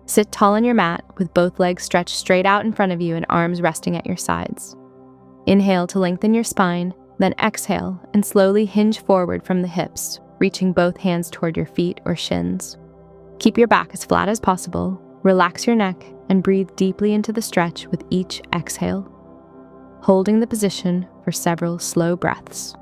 Sit tall on your mat with both legs stretched straight out in front of you and arms resting at your sides. Inhale to lengthen your spine, then exhale and slowly hinge forward from the hips, reaching both hands toward your feet or shins. Keep your back as flat as possible, relax your neck, and breathe deeply into the stretch with each exhale, holding the position for several slow breaths.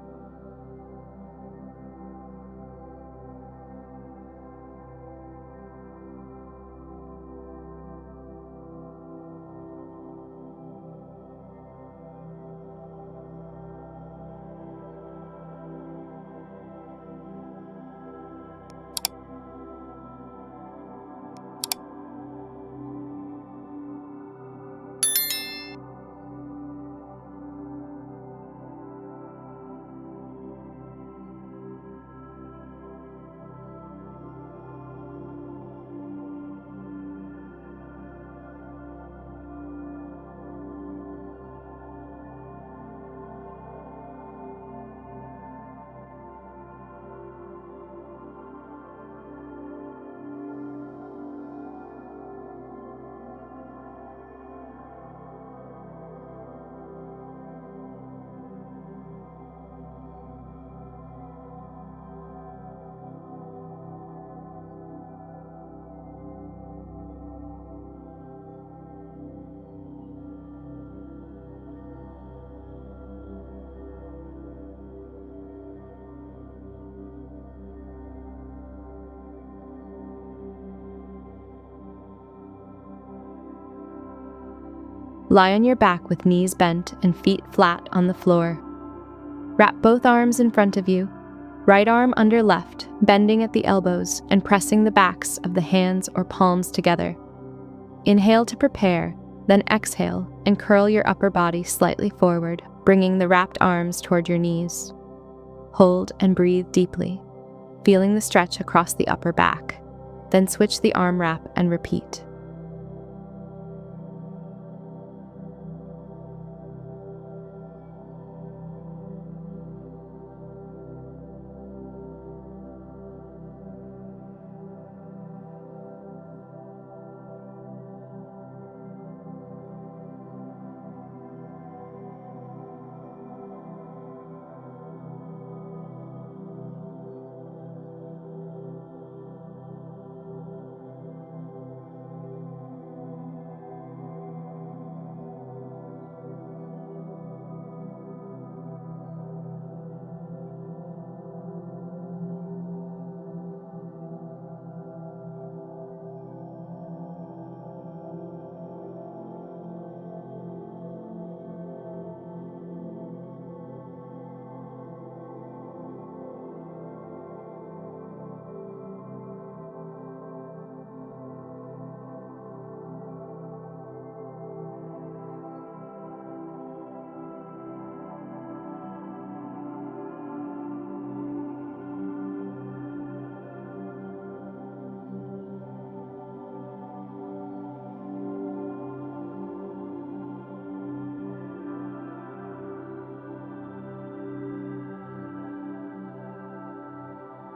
Lie on your back with knees bent and feet flat on the floor. Wrap both arms in front of you, right arm under left, bending at the elbows and pressing the backs of the hands or palms together. Inhale to prepare, then exhale and curl your upper body slightly forward, bringing the wrapped arms toward your knees. Hold and breathe deeply, feeling the stretch across the upper back. Then switch the arm wrap and repeat.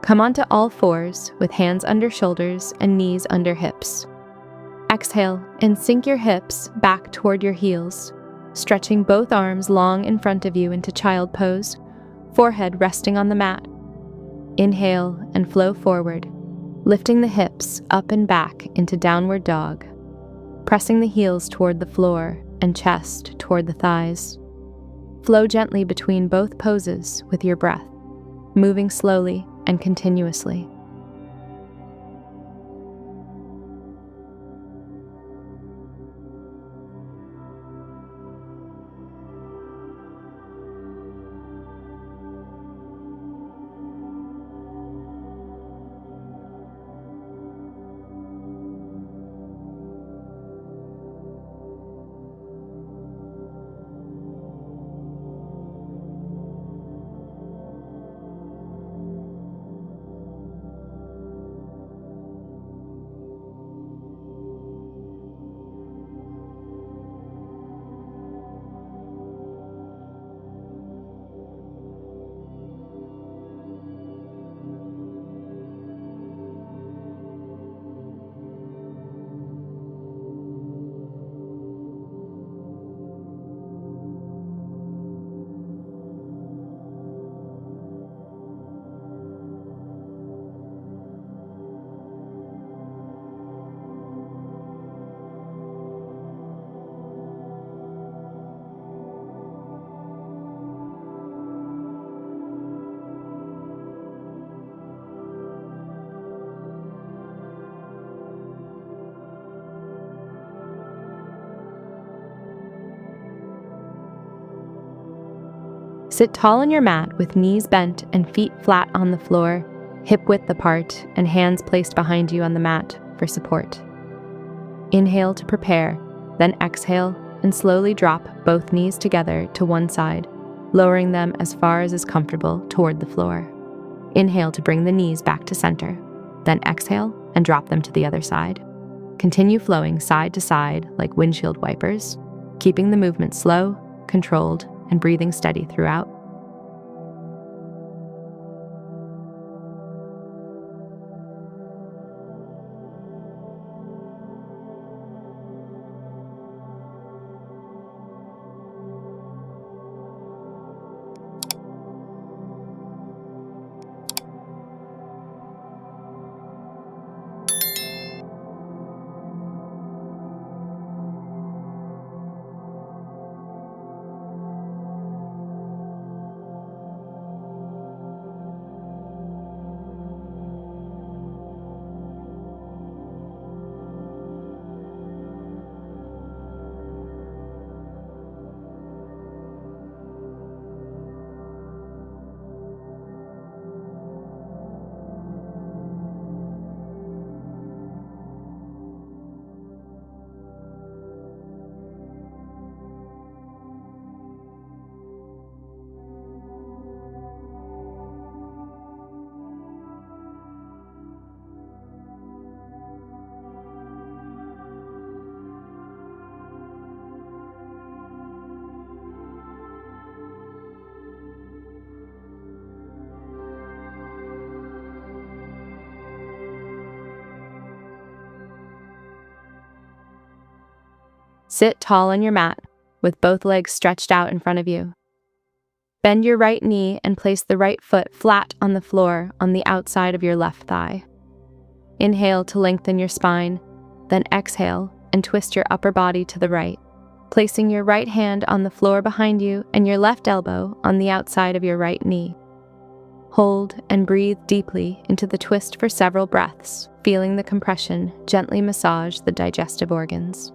Come onto all fours with hands under shoulders and knees under hips. Exhale and sink your hips back toward your heels, stretching both arms long in front of you into child pose, forehead resting on the mat. Inhale and flow forward, lifting the hips up and back into downward dog, pressing the heels toward the floor and chest toward the thighs. Flow gently between both poses with your breath, moving slowly and continuously. Sit tall on your mat with knees bent and feet flat on the floor, hip width apart, and hands placed behind you on the mat for support. Inhale to prepare, then exhale and slowly drop both knees together to one side, lowering them as far as is comfortable toward the floor. Inhale to bring the knees back to center, then exhale and drop them to the other side. Continue flowing side to side like windshield wipers, keeping the movement slow, controlled, and breathing steady throughout. Sit tall on your mat with both legs stretched out in front of you. Bend your right knee and place the right foot flat on the floor on the outside of your left thigh. Inhale to lengthen your spine, then exhale and twist your upper body to the right, placing your right hand on the floor behind you and your left elbow on the outside of your right knee. Hold and breathe deeply into the twist for several breaths, feeling the compression gently massage the digestive organs.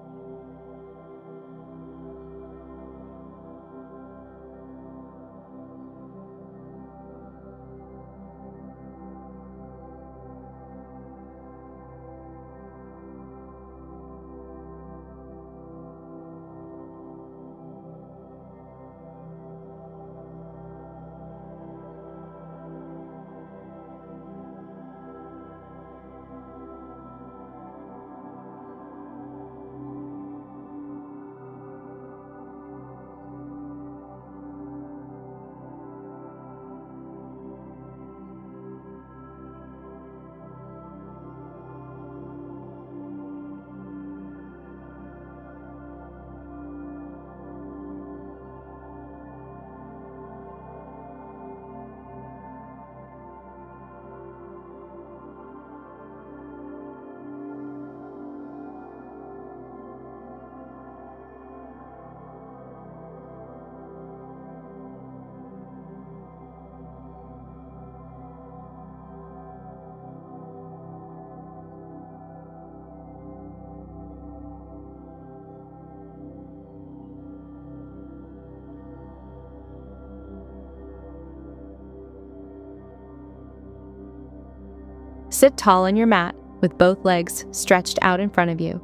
Sit tall on your mat with both legs stretched out in front of you.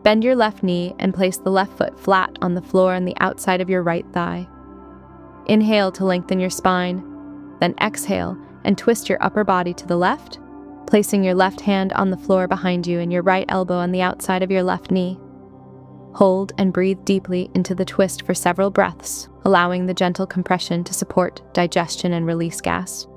Bend your left knee and place the left foot flat on the floor on the outside of your right thigh. Inhale to lengthen your spine, then exhale and twist your upper body to the left, placing your left hand on the floor behind you and your right elbow on the outside of your left knee. Hold and breathe deeply into the twist for several breaths, allowing the gentle compression to support digestion and release gas.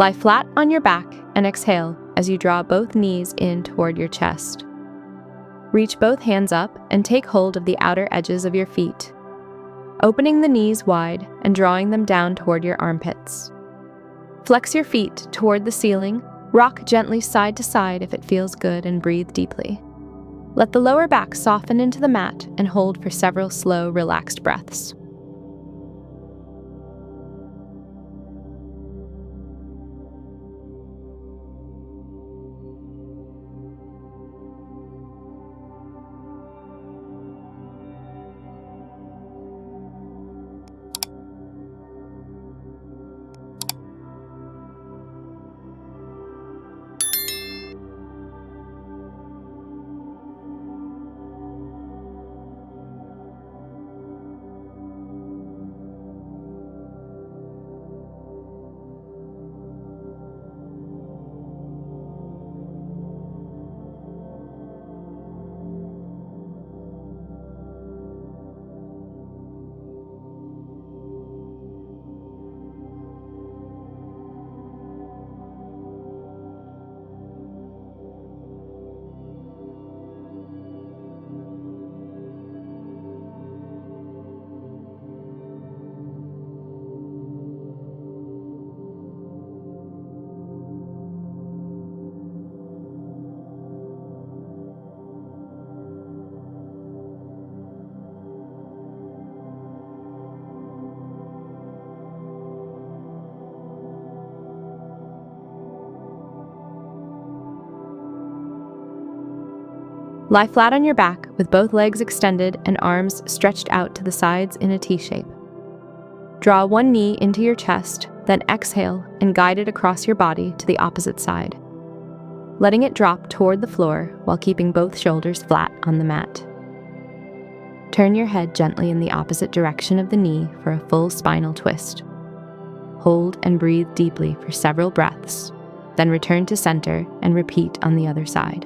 Lie flat on your back and exhale as you draw both knees in toward your chest. Reach both hands up and take hold of the outer edges of your feet, opening the knees wide and drawing them down toward your armpits. Flex your feet toward the ceiling, rock gently side to side if it feels good, and breathe deeply. Let the lower back soften into the mat and hold for several slow, relaxed breaths. Lie flat on your back with both legs extended and arms stretched out to the sides in a T shape. Draw one knee into your chest, then exhale and guide it across your body to the opposite side, letting it drop toward the floor while keeping both shoulders flat on the mat. Turn your head gently in the opposite direction of the knee for a full spinal twist. Hold and breathe deeply for several breaths, then return to center and repeat on the other side.